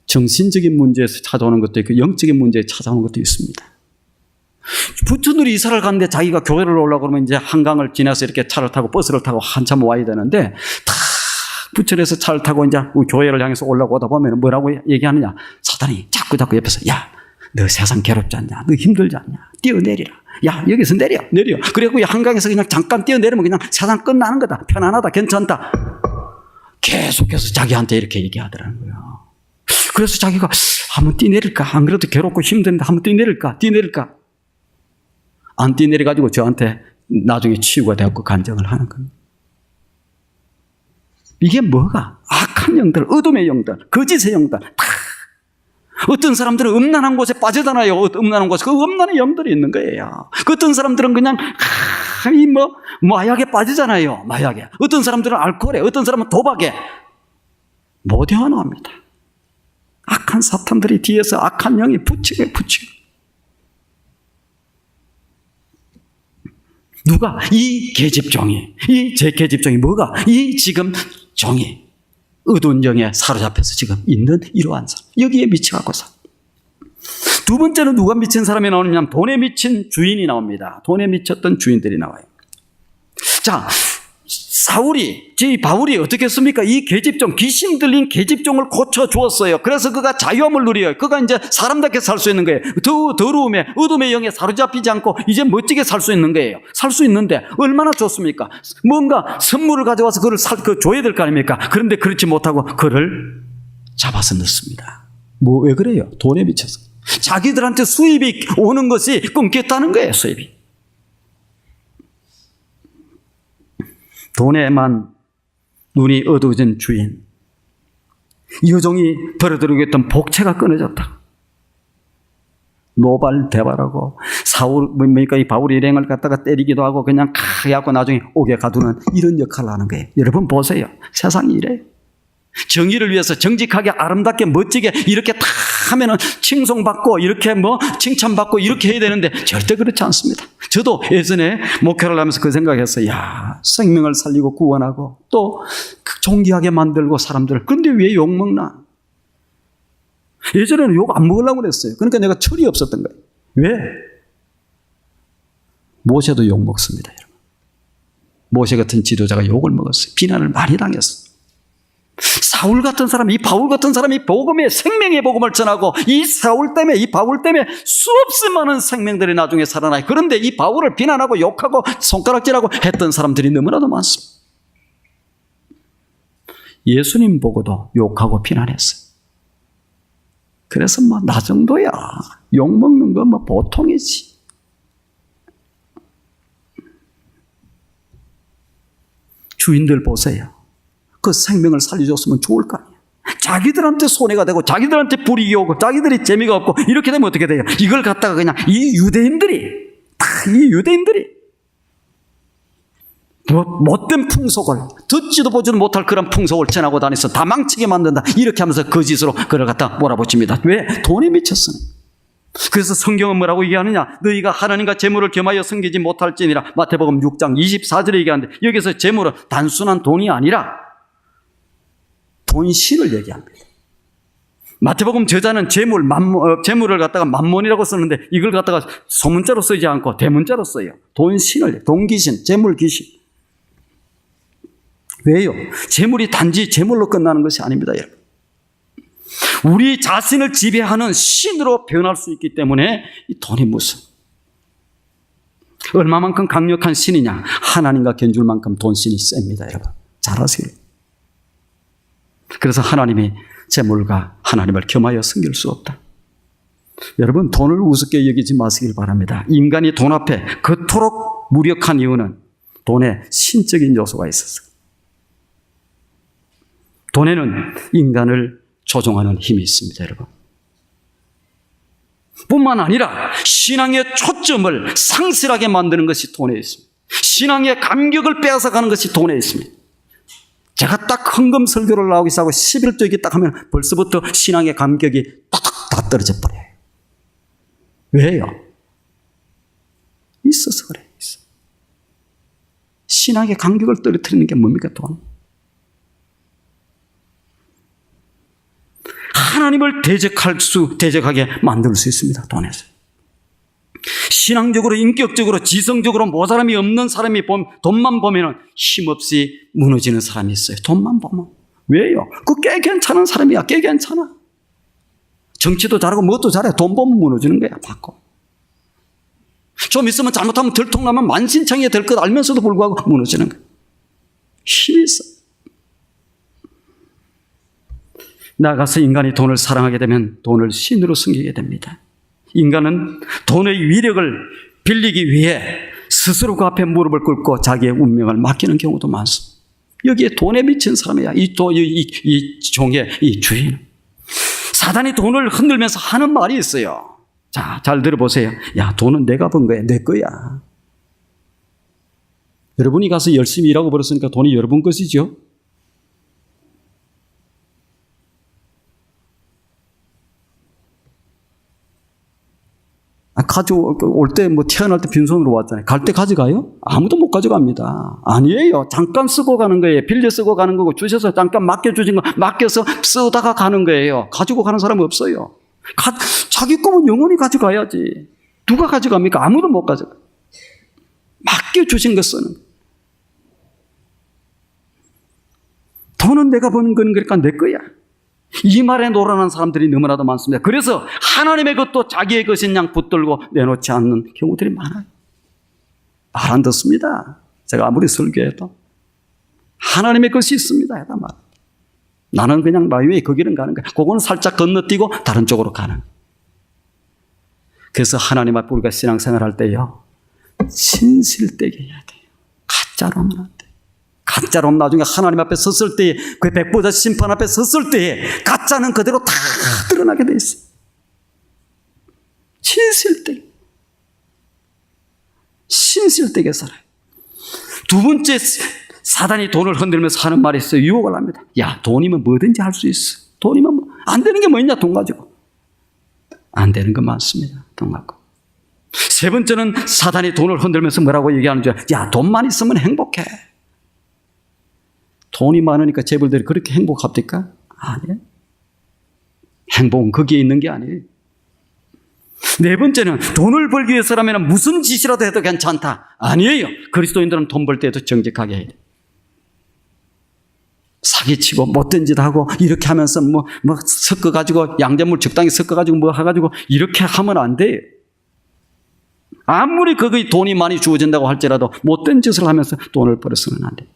S1: 정신적인 문제에서 찾아오는 것도 있고 영적인 문제에 찾아오는 것도 있습니다. 부천으로 이사를 갔는데 자기가 교회를 오려고 그러면 이제 한강을 지나서 이렇게 차를 타고 버스를 타고 한참 와야 되는데 다 부천에서 차를 타고 이제 교회를 향해서 올라오다 보면 뭐라고 얘기하느냐. 사단이 자꾸 옆에서 야, 너 세상 괴롭지 않냐? 너 힘들지 않냐? 뛰어내리라. 야, 여기서 내려. 그래갖고 한강에서 그냥 잠깐 뛰어내리면 그냥 세상 끝나는 거다. 편안하다. 괜찮다. 계속해서 자기한테 이렇게 얘기하더라는 거예요. 그래서 자기가 한번 뛰내릴까? 안 그래도 괴롭고 힘든데 한번 뛰내릴까? 안 뛰내려가지고 저한테 나중에 치유가 되었고 간증을 하는 겁니다. 이게 뭐가? 악한 영들, 어둠의 영들, 거짓의 영들. 어떤 사람들은 음란한 곳에 빠지잖아요. 음란한 곳에. 그 음란의 영들이 있는 거예요. 어떤 사람들은 그냥 마약에 빠지잖아요. 마약에. 어떤 사람들은 알코올에, 어떤 사람은 도박에. 못 헤어나옵니다. 악한 사탄들이 뒤에서 악한 영이 붙이고. 누가? 이 계집종이, 제 계집종이 뭐가? 이 지금 종이 어두운 영에 사로잡혀서 지금 있는 이러한 사람. 여기에 미쳐갖고서. 두 번째는 누가 미친 사람이 나오느냐면 돈에 미친 주인이 나옵니다. 돈에 미쳤던 주인들이 나와요. 자, 바울이 어떻게 했습니까? 이 계집종, 귀신 들린 계집종을 고쳐주었어요. 그래서 그가 자유함을 누려요. 그가 이제 사람답게 살 수 있는 거예요. 더러움에, 어둠의 영에 사로잡히지 않고 이제 멋지게 살 수 있는 거예요. 살 수 있는데 얼마나 좋습니까? 뭔가 선물을 가져와서 그를 줘야 될 거 아닙니까? 그런데 그렇지 못하고 그를 잡아서 넣습니다. 왜 그래요? 돈에 미쳐서. 자기들한테 수입이 오는 것이 끊겼다는 거예요, 수입이. 돈에만 눈이 어두워진 주인. 여종이 버려들고 있던 복채가 끊어졌다. 노발대발하고 이 바울이 일행을 갖다가 때리기도 하고 그냥 해갖고 나중에 옥에 가두는 이런 역할을 하는 거예요. 여러분 보세요. 세상이 이래요. 정의를 위해서 정직하게 아름답게 멋지게 이렇게 다 하면은 칭송받고 이렇게 칭찬받고 이렇게 해야 되는데 절대 그렇지 않습니다. 저도 예전에 목회를 하면서 그 생각했어요. 야, 생명을 살리고 구원하고 또 존귀하게 만들고 사람들을. 그런데 왜 욕먹나? 예전에는 욕 안 먹으려고 그랬어요. 그러니까 내가 철이 없었던 거예요. 왜? 모세도 욕 먹습니다, 여러분. 모세 같은 지도자가 욕을 먹었어요. 비난을 많이 당했어요. 사울 같은 사람, 이 바울 같은 사람이 복음의 생명의 복음을 전하고 이 바울 때문에 수없이 많은 생명들이 나중에 살아나요. 그런데 이 바울을 비난하고 욕하고 손가락질하고 했던 사람들이 너무나도 많습니다. 예수님 보고도 욕하고 비난했어요. 그래서 나 정도야. 욕 먹는 건 보통이지. 주인들 보세요. 그 생명을 살려줬으면 좋을 거 아니에요. 자기들한테 손해가 되고 자기들한테 불이익이 오고 자기들이 재미가 없고 이렇게 되면 어떻게 돼요? 이걸 갖다가 그냥 이 유대인들이 못된 풍속을 듣지도 보지도 못할 그런 풍속을 전하고 다니서 다 망치게 만든다. 이렇게 하면서 거짓으로 그를 갖다 몰아붙입니다. 왜? 돈에 미쳤으니. 그래서 성경은 뭐라고 얘기하느냐? 너희가 하나님과 재물을 겸하여 섬기지 못할지니라. 마태복음 6장 24절에 얘기하는데 여기서 재물은 단순한 돈이 아니라 돈신을 얘기합니다. 마태복음 저자는 재물을 갖다가 만몬이라고 쓰는데 이걸 갖다가 소문자로 쓰지 않고 대문자로 써요. 돈신을, 돈귀신, 재물귀신. 왜요? 재물이 단지 재물로 끝나는 것이 아닙니다, 여러분. 우리 자신을 지배하는 신으로 변할 수 있기 때문에 이 돈이 무슨 얼마만큼 강력한 신이냐? 하나님과 견줄 만큼 돈신이 셉니다, 여러분. 잘 아세요. 그래서 하나님이 재물과 하나님을 겸하여 섬길 수 없다. 여러분, 돈을 우습게 여기지 마시길 바랍니다. 인간이 돈 앞에 그토록 무력한 이유는 돈에 신적인 요소가 있었어요. 돈에는 인간을 조종하는 힘이 있습니다, 여러분. 뿐만 아니라 신앙의 초점을 상실하게 만드는 것이 돈에 있습니다. 신앙의 감격을 빼앗아가는 것이 돈에 있습니다. 제가 딱 헌금 설교를 나오기 시작하고 11조기 딱 하면 벌써부터 신앙의 감격이 딱딱 다 떨어져 버려요. 왜요? 있어서 그래요. 있어. 신앙의 감격을 떨어뜨리는 게 뭡니까? 돈. 하나님을 대적하게 만들 수 있습니다. 돈에서. 신앙적으로, 인격적으로, 지성적으로 모자람이 없는 사람이 돈만 보면 힘없이 무너지는 사람이 있어요. 돈만 보면. 왜요? 꽤 괜찮은 사람이야. 꽤 괜찮아. 정치도 잘하고 뭣도 잘해. 돈 보면 무너지는 거야. 바꿔. 좀 있으면 잘못하면 들통나면 만신창이가 될 것 알면서도 불구하고 무너지는 거야. 힘이 있어. 나아가서 인간이 돈을 사랑하게 되면 돈을 신으로 숨기게 됩니다. 인간은 돈의 위력을 빌리기 위해 스스로 그 앞에 무릎을 꿇고 자기의 운명을 맡기는 경우도 많습니다. 여기에 돈에 미친 사람이야. 이 종의 이 주인. 사단이 돈을 흔들면서 하는 말이 있어요. 자, 잘 들어보세요. 야, 돈은 내가 번 거야. 내 거야. 여러분이 가서 열심히 일하고 벌었으니까 돈이 여러분 것이죠. 가져올 때 태어날 때 빈손으로 왔잖아요. 갈 때 가져가요? 아무도 못 가져갑니다. 아니에요. 잠깐 쓰고 가는 거예요. 빌려 쓰고 가는 거고, 주셔서 잠깐 맡겨주신 거 맡겨서 쓰다가 가는 거예요. 가지고 가는 사람은 없어요. 자기 거면 영원히 가져가야지. 누가 가져갑니까? 아무도 못 가져가. 맡겨주신 거 쓰는 거예요. 돈은 내가 버는 거니까 내 거야. 이 말에 노란한 사람들이 너무나도 많습니다. 그래서 하나님의 것도 자기의 것인 양 붙들고 내놓지 않는 경우들이 많아요. 말 안 듣습니다. 제가 아무리 설교해도 하나님의 것이 있습니다. 해다 말. 나는 그냥 마음에 그 길은 가는 거야. 그거는 살짝 건너뛰고 다른 쪽으로 가는. 그래서 하나님 앞에 우리가 신앙생활 할 때요, 진실되게 해야 돼요. 가짜로는 안 돼. 가짜로는 나중에 하나님 앞에 섰을 때에, 그 백보자 심판 앞에 섰을 때에 가짜는 그대로 다 드러나게 돼 있어요. 진실되게. 신실되게 살아요. 두 번째, 사단이 돈을 흔들면서 하는 말이 있어요. 유혹을 합니다. 야, 돈이면 뭐든지 할 수 있어. 돈이면 뭐, 안 되는 게 뭐 있냐, 돈 가지고. 안 되는 거 많습니다. 돈 갖고. 세 번째는 사단이 돈을 흔들면서 뭐라고 얘기하는 줄 알아요? 야, 돈만 있으면 행복해. 돈이 많으니까 재벌들이 그렇게 행복합니까? 아니에요. 행복은 거기에 있는 게 아니에요. 네 번째는 돈을 벌기 위해서라면 무슨 짓이라도 해도 괜찮다. 아니에요. 그리스도인들은 돈 벌 때도 정직하게 해야 돼요. 사기치고 못된 짓 하고 이렇게 하면서 뭐 섞어가지고 양잿물 적당히 섞어가지고 뭐 해가지고 이렇게 하면 안 돼요. 아무리 그게 돈이 많이 주어진다고 할지라도 못된 짓을 하면서 돈을 벌어서는 안 돼요.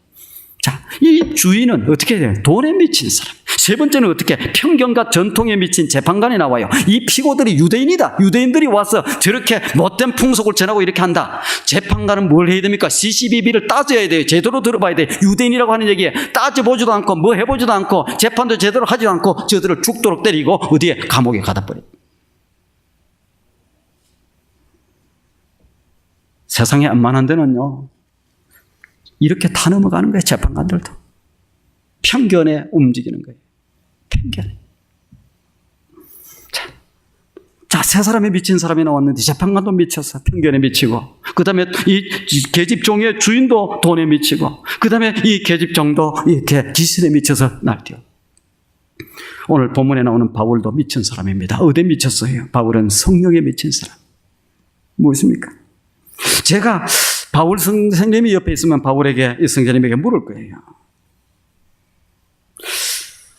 S1: 자, 이 주인은 어떻게 해야 돼요? 돈에 미친 사람. 세 번째는 어떻게? 편견과 전통에 미친 재판관이 나와요. 이 피고들이 유대인이다. 유대인들이 와서 저렇게 못된 풍속을 전하고 이렇게 한다. 재판관은 뭘 해야 됩니까? CCBB를 따져야 돼요. 제대로 들어봐야 돼요. 유대인이라고 하는 얘기에 따져보지도 않고 뭐 해보지도 않고 재판도 제대로 하지도 않고 저들을 죽도록 때리고 어디에? 감옥에 가다 버려요. 세상에 안만한 데는요, 이렇게 다 넘어가는 거예요. 재판관들도. 편견에 움직이는 거예요. 편견에. 자, 세 사람에 미친 사람이 나왔는데 재판관도 미쳤어. 편견에 미치고. 그 다음에 이 계집종의 주인도 돈에 미치고. 그 다음에 이 계집종도 이렇게 기신에 미쳐서 날뛰어. 오늘 본문에 나오는 바울도 미친 사람입니다. 어디에 미쳤어요? 바울은 성령에 미친 사람. 무엇입니까? 제가 바울 선생님이 옆에 있으면 바울에게, 이 선생님에게 물을 거예요.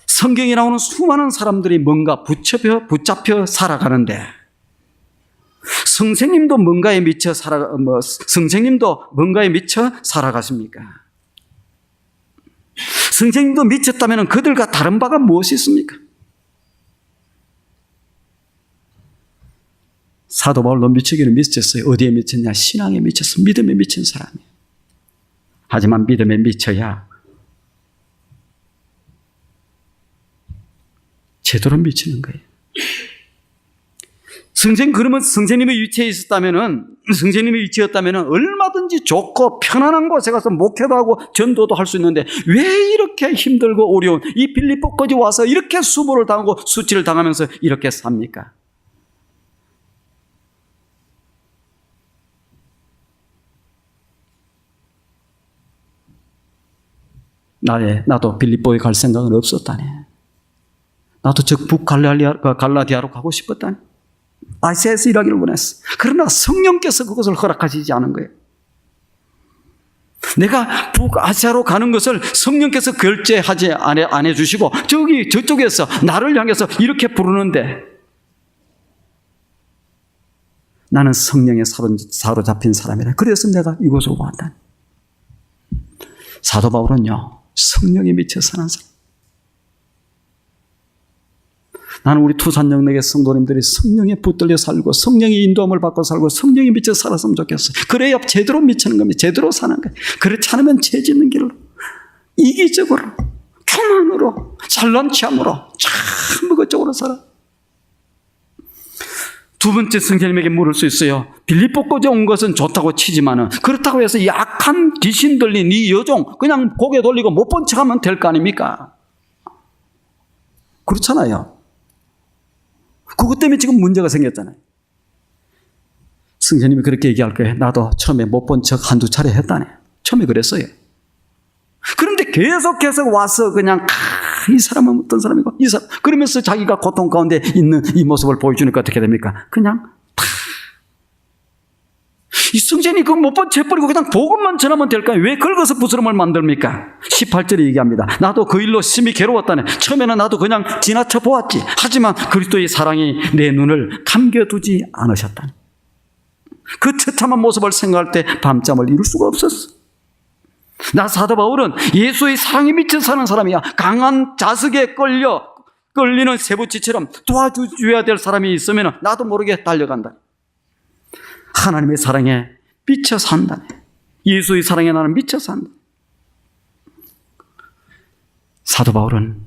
S1: 성경에 나오는 수많은 사람들이 뭔가 붙잡혀 살아가는데, 선생님도 뭔가에 미쳐 선생님도 뭔가에 미쳐 살아가십니까? 선생님도 미쳤다면 그들과 다른 바가 무엇이 있습니까? 사도 바울도 미치기는 미쳤어요. 어디에 미쳤냐? 신앙에 미쳤어. 믿음에 미친 사람이에요. 하지만 믿음에 미쳐야 제대로 미치는 거예요. 선생님, 그러면 선생님의 위치에 선생님의 위치였다면은 얼마든지 좋고 편안한 곳에 가서 목회도 하고 전도도 할 수 있는데 왜 이렇게 힘들고 어려운 이 빌립보까지 와서 이렇게 수모를 당하고 수치를 당하면서 이렇게 삽니까? 나도 빌립보에 갈 생각은 없었다네. 나도 저 북갈라디아로 가고 싶었다네. 아시아에서 일하기를 원했어. 그러나 성령께서 그것을 허락하시지 않은 거예요. 내가 북아시아로 가는 것을 성령께서 결제하지 안 해주시고 저쪽에서 나를 향해서 이렇게 부르는데 나는 성령에 사로잡힌 사람이라. 그래서 내가 이곳으로 왔다. 사도 바울은요, 성령에 미쳐 사는 사람. 나는 우리 투산영역의 성도님들이 성령에 붙들려 살고 성령의 인도함을 받고 살고 성령에 미쳐 살았으면 좋겠어요. 그래야 제대로 미치는 겁니다. 제대로 사는 거예요. 그렇지 않으면 죄 짓는 길로, 이기적으로, 교만으로, 잘난취함으로 전부 그쪽으로 살아. 두 번째, 성령님에게 물을 수 있어요. 빌립보까지 온 것은 좋다고 치지만은 그렇다고 해서 약한 귀신 들린 이 여종 그냥 고개 돌리고 못 본 척하면 될 거 아닙니까? 그렇잖아요. 그것 때문에 지금 문제가 생겼잖아요. 성령님이 그렇게 얘기할 거예요. 나도 처음에 못 본 척 한두 차례 했다네. 처음에 그랬어요. 그런데 계속 와서 그냥 이 사람은 어떤 사람이고 이 사람 그러면서 자기가 고통 가운데 있는 이 모습을 보여주니까 어떻게 됩니까? 그냥 이 성전이 그거 못 본 채 버리고 그냥 복음만 전하면 될까요? 왜 긁어서 부스럼을 만듭니까? 18절에 얘기합니다. 나도 그 일로 심히 괴로웠다네. 처음에는 나도 그냥 지나쳐 보았지. 하지만 그리스도의 사랑이 내 눈을 감겨두지 않으셨다네. 그 처참한 모습을 생각할 때 밤잠을 이룰 수가 없었어. 나 사도 바울은 예수의 사랑에 미쳐 사는 사람이야. 강한 자석에 끌리는 새부치처럼 도와줘야 될 사람이 있으면 나도 모르게 달려간다. 하나님의 사랑에 미쳐 산다네. 예수의 사랑에 나는 미쳐 산다. 사도 바울은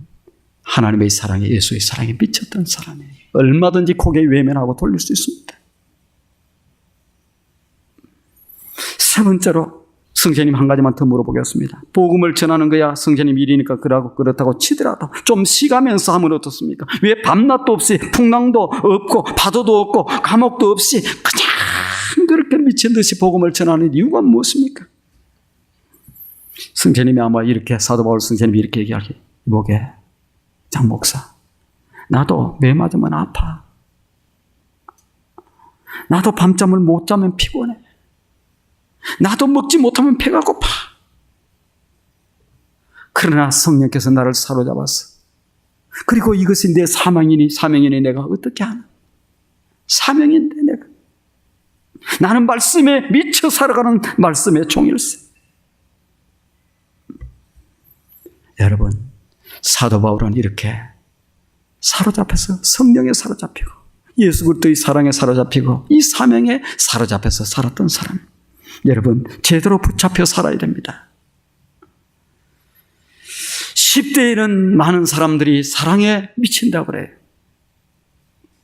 S1: 하나님의 사랑에, 예수의 사랑에 미쳤던 사람이에요. 얼마든지 고개 외면하고 돌릴 수 있습니다. 세 번째로 성전님 한 가지만 더 물어보겠습니다. 복음을 전하는 거야 성전님 일이니까 그렇다고 치더라도 좀 쉬가면서 하면 어떻습니까? 왜 밤낮도 없이 풍랑도 없고 파도도 없고 감옥도 없이 그냥 그렇게 미친 듯이 복음을 전하는 이유가 무엇입니까? 성전님이 아마 이렇게, 사도 바울 성전님이 이렇게 얘기하기, 이보게 장 목사, 나도 매 맞으면 아파. 나도 밤잠을 못 자면 피곤해. 나도 먹지 못하면 배가 고파. 그러나 성령께서 나를 사로잡았어. 그리고 이것이 내 사명이니 내가 어떻게 하나? 사명인데 내가. 나는 말씀에 미쳐 살아가는 말씀의 종일세. 여러분, 사도 바울은 이렇게 사로잡혀서 성령에 사로잡히고 예수 그리스도의 사랑에 사로잡히고 이 사명에 사로잡혀서 살았던 사람. 여러분, 제대로 붙잡혀 살아야 됩니다. 10대에는 많은 사람들이 사랑에 미친다고 그래요.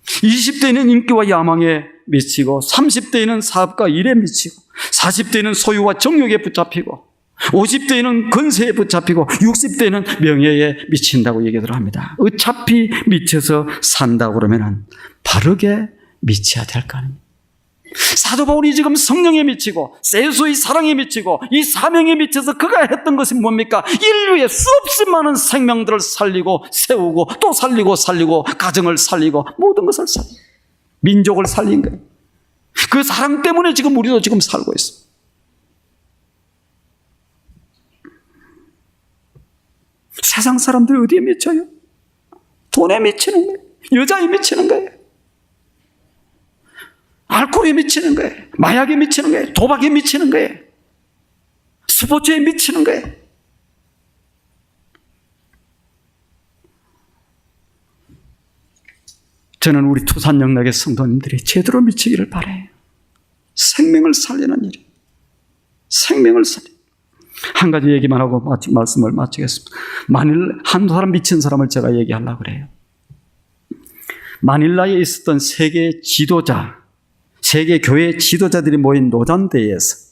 S1: 20대에는 인기와 야망에 미치고 30대에는 사업과 일에 미치고 40대에는 소유와 정욕에 붙잡히고 50대에는 건세에 붙잡히고 60대에는 명예에 미친다고 얘기를 합니다. 어차피 미쳐서 산다고 그러면 바르게 미쳐야 될 거 아닙니까? 사도 바울이 지금 성령에 미치고 예수의 사랑에 미치고 이 사명에 미쳐서 그가 했던 것이 뭡니까? 인류의 수없이 많은 생명들을 살리고 세우고 또 살리고 가정을 살리고 모든 것을 살리고 민족을 살린 거예요. 그 사랑 때문에 지금 우리도 지금 살고 있습니다. 세상 사람들이 어디에 미쳐요? 돈에 미치는 거예요. 여자에 미치는 거예요. 알코올에 미치는 거예요. 마약에 미치는 거예요. 도박에 미치는 거예요. 스포츠에 미치는 거예요. 저는 우리 투산영락의 성도님들이 제대로 미치기를 바라요. 생명을 살리는 일이. 생명을 살리는. 한 가지 얘기만 하고 말씀을 마치겠습니다. 만일 한 사람 미친 사람을 제가 얘기하려고 그래요. 마닐라에 있었던 세계 지도자, 세계 교회 지도자들이 모인 노잔대에서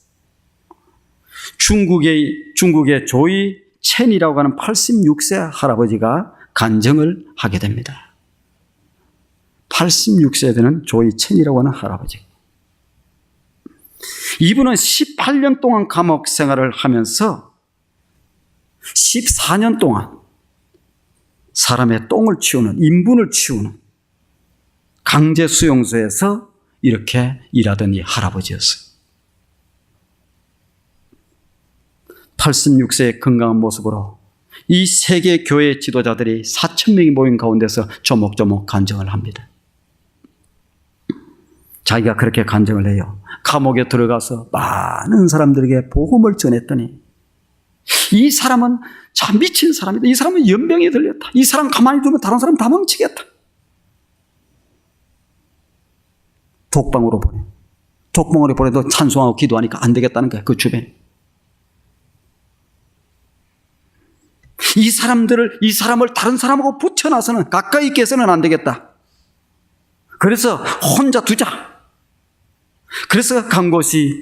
S1: 중국의 조이 첸이라고 하는 86세 할아버지가 간증을 하게 됩니다. 86세 되는 조이 첸이라고 하는 할아버지. 이분은 18년 동안 감옥 생활을 하면서 14년 동안 사람의 똥을 치우는, 인분을 치우는 강제 수용소에서 이렇게 일하던 이 할아버지였어요. 86세의 건강한 모습으로 이 세계 교회 지도자들이 4,000명이 모인 가운데서 조목조목 간증을 합니다. 자기가 그렇게 간증을 해요. 감옥에 들어가서 많은 사람들에게 복음을 전했더니 이 사람은 참 미친 사람이다. 이 사람은 연병이 들렸다. 이 사람 가만히 두면 다른 사람 다 망치겠다. 독방으로 보내. 독방으로 보내도 찬송하고 기도하니까 안 되겠다는 거야. 그 주변에. 이 사람을 다른 사람하고 붙여놔서는 가까이 있게 해서는 안 되겠다. 그래서 혼자 두자. 그래서 간 곳이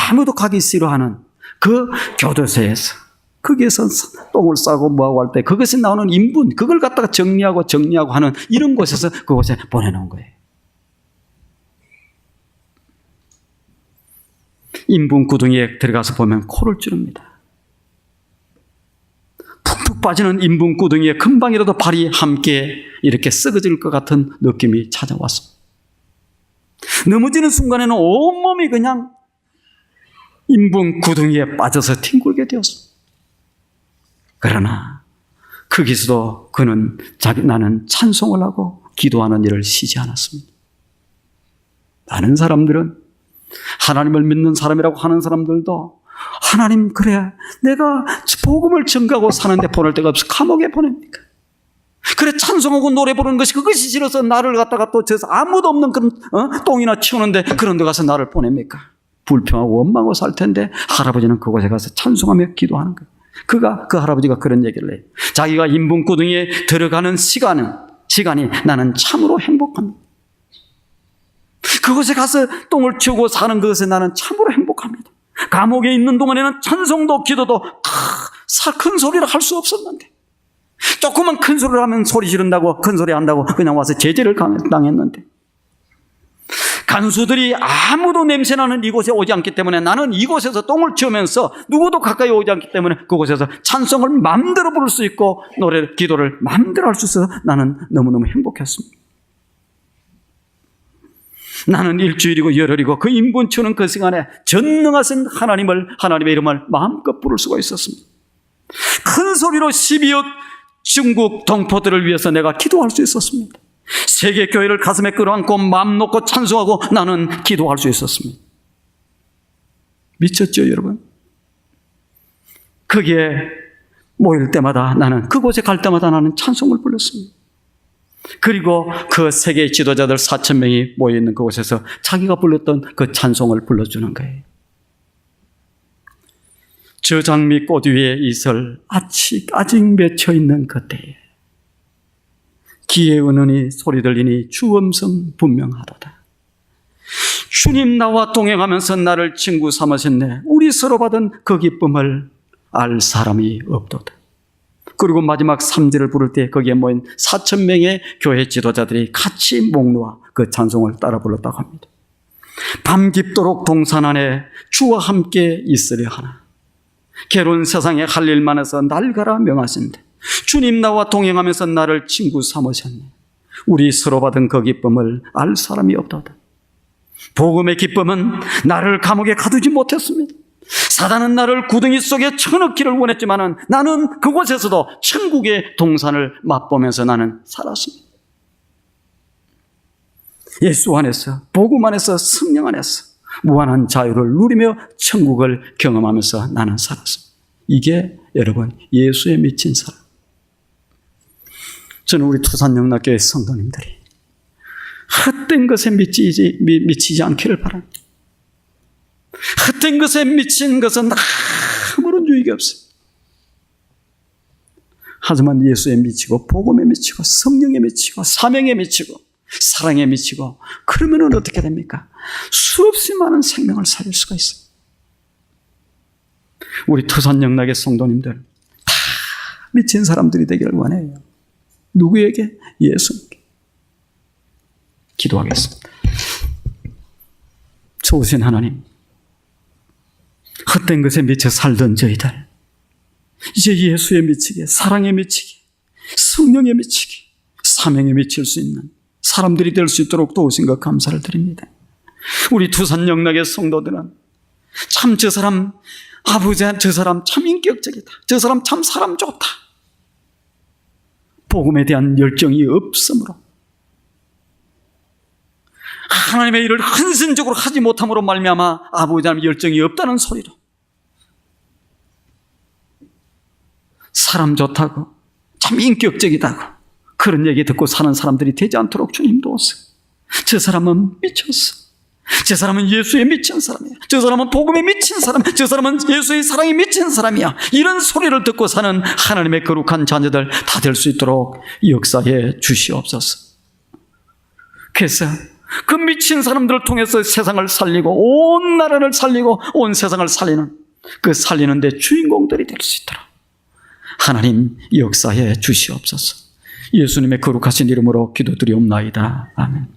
S1: 아무도 가기 싫어하는 그 교도소에서, 거기에서 똥을 싸고 뭐하고 할 때 그것에 나오는 인분, 그걸 갖다가 정리하고 하는 이런 곳에서 그곳에 보내놓은 거예요. 인분 구덩이에 들어가서 보면 코를 찌릅니다. 푹푹 빠지는 인분 구덩이에 금방이라도 발이 함께 이렇게 썩어질 것 같은 느낌이 찾아왔습니다. 넘어지는 순간에는 온몸이 그냥 인분 구덩이에 빠져서 뒹굴게 되었습니다. 그러나 거기서도 그는 나는 찬송을 하고 기도하는 일을 쉬지 않았습니다. 많은 사람들은 하나님을 믿는 사람이라고 하는 사람들도 하나님, 그래 내가 복음을 전가하고 사는데 보낼 데가 없어 감옥에 보냅니까? 그래 찬송하고 노래 부르는 것이 그것이 싫어서 나를 갖다가 또 저서 아무도 없는 그런 똥이나 치우는데 그런 데 가서 나를 보냅니까? 불평하고 원망하고 살 텐데 할아버지는 그곳에 가서 찬송하며 기도하는 거예요. 그 할아버지가 그런 얘기를 해요. 자기가 인분 구덩이에 들어가는 시간이 나는 참으로 행복합니다. 그곳에 가서 똥을 치우고 사는 것에 나는 참으로 행복합니다. 감옥에 있는 동안에는 찬송도 기도도 큰 소리를 할 수 없었는데, 조금만 큰 소리를 하면 소리 지른다고 큰 소리 한다고 그냥 와서 제재를 당했는데, 간수들이 아무도 냄새나는 이곳에 오지 않기 때문에 나는 이곳에서 똥을 치우면서 누구도 가까이 오지 않기 때문에 그곳에서 찬송을 마음대로 부를 수 있고 노래를, 기도를 마음대로 할 수 있어서 나는 너무너무 행복했습니다. 나는 일주일이고 열흘이고 그 인분 치우는 그 시간에 전능하신 하나님의 이름을 마음껏 부를 수가 있었습니다. 큰 소리로 12억 중국 동포들을 위해서 내가 기도할 수 있었습니다. 세계 교회를 가슴에 끌어안고 마음 놓고 찬송하고 나는 기도할 수 있었습니다. 미쳤죠, 여러분? 거기에 모일 때마다 나는, 그곳에 갈 때마다 나는 찬송을 불렀습니다. 그리고 그 세계 지도자들 4,000명이 모여있는 그곳에서 자기가 불렀던 그 찬송을 불러주는 거예요. 저 장미 꽃 위에 이슬 아직 맺혀있는 그때에 귀에 은은히 소리 들리니 주 음성 분명하도다. 주님 나와 동행하면서 나를 친구 삼으셨네. 우리 서로 받은 그 기쁨을 알 사람이 없도다. 그리고 마지막 3절을 부를 때 거기에 모인 4,000명의 교회 지도자들이 같이 목 놓아 그 찬송을 따라 불렀다고 합니다. 밤 깊도록 동산 안에 주와 함께 있으려 하나. 괴로운 세상에 할 일 많아서 날 가라 명하신대. 주님 나와 동행하면서 나를 친구 삼으셨네. 우리 서로 받은 그 기쁨을 알 사람이 없도다. 복음의 기쁨은 나를 감옥에 가두지 못했습니다. 사단은 나를 구덩이 속에 쳐넣기를 원했지만 나는 그곳에서도 천국의 동산을 맛보면서 나는 살았습니다. 예수 안에서, 복음 안에서, 성령 안에서 무한한 자유를 누리며 천국을 경험하면서 나는 살았습니다. 이게 여러분 예수에 미친 사람. 저는 우리 투산영락교회 성도님들이 헛된 것에 미치지 않기를 바랍니다. 헛된 것에 미친 것은 아무런 유익이 없어요. 하지만 예수에 미치고 복음에 미치고 성령에 미치고 사명에 미치고 사랑에 미치고, 그러면 어떻게 됩니까? 수없이 많은 생명을 살릴 수가 있어요. 우리 토산영락의 성도님들 다 미친 사람들이 되기를 원해요. 누구에게? 예수님께. 기도하겠습니다. 좋으신 하나님, 헛된 것에 미쳐 살던 저희들 이제 예수에 미치게, 사랑에 미치게, 성령에 미치게, 사명에 미칠 수 있는 사람들이 될 수 있도록 도우신 것 감사를 드립니다. 우리 두산영락의 성도들은 참 저 사람, 아버지, 저 사람 참 인격적이다, 저 사람 참 사람 좋다, 복음에 대한 열정이 없으므로, 하나님의 일을 헌신적으로 하지 못함으로 말미암아 아버지 하나님 열정이 없다는 소리로, 사람 좋다고, 참 인격적이다고 그런 얘기 듣고 사는 사람들이 되지 않도록 주님 도우세요. 저 사람은 미쳤어, 저 사람은 예수에 미친 사람이야, 저 사람은 복음에 미친 사람이야, 저 사람은 예수의 사랑에 미친 사람이야, 이런 소리를 듣고 사는 하나님의 거룩한 자녀들 다 될 수 있도록 역사해 주시옵소서. 그래서 그 미친 사람들을 통해서 세상을 살리고 온 나라를 살리고 온 세상을 살리는, 그 살리는 데 주인공들이 될 수 있도록 하나님 역사해 주시옵소서. 예수님의 거룩하신 이름으로 기도드리옵나이다. 아멘.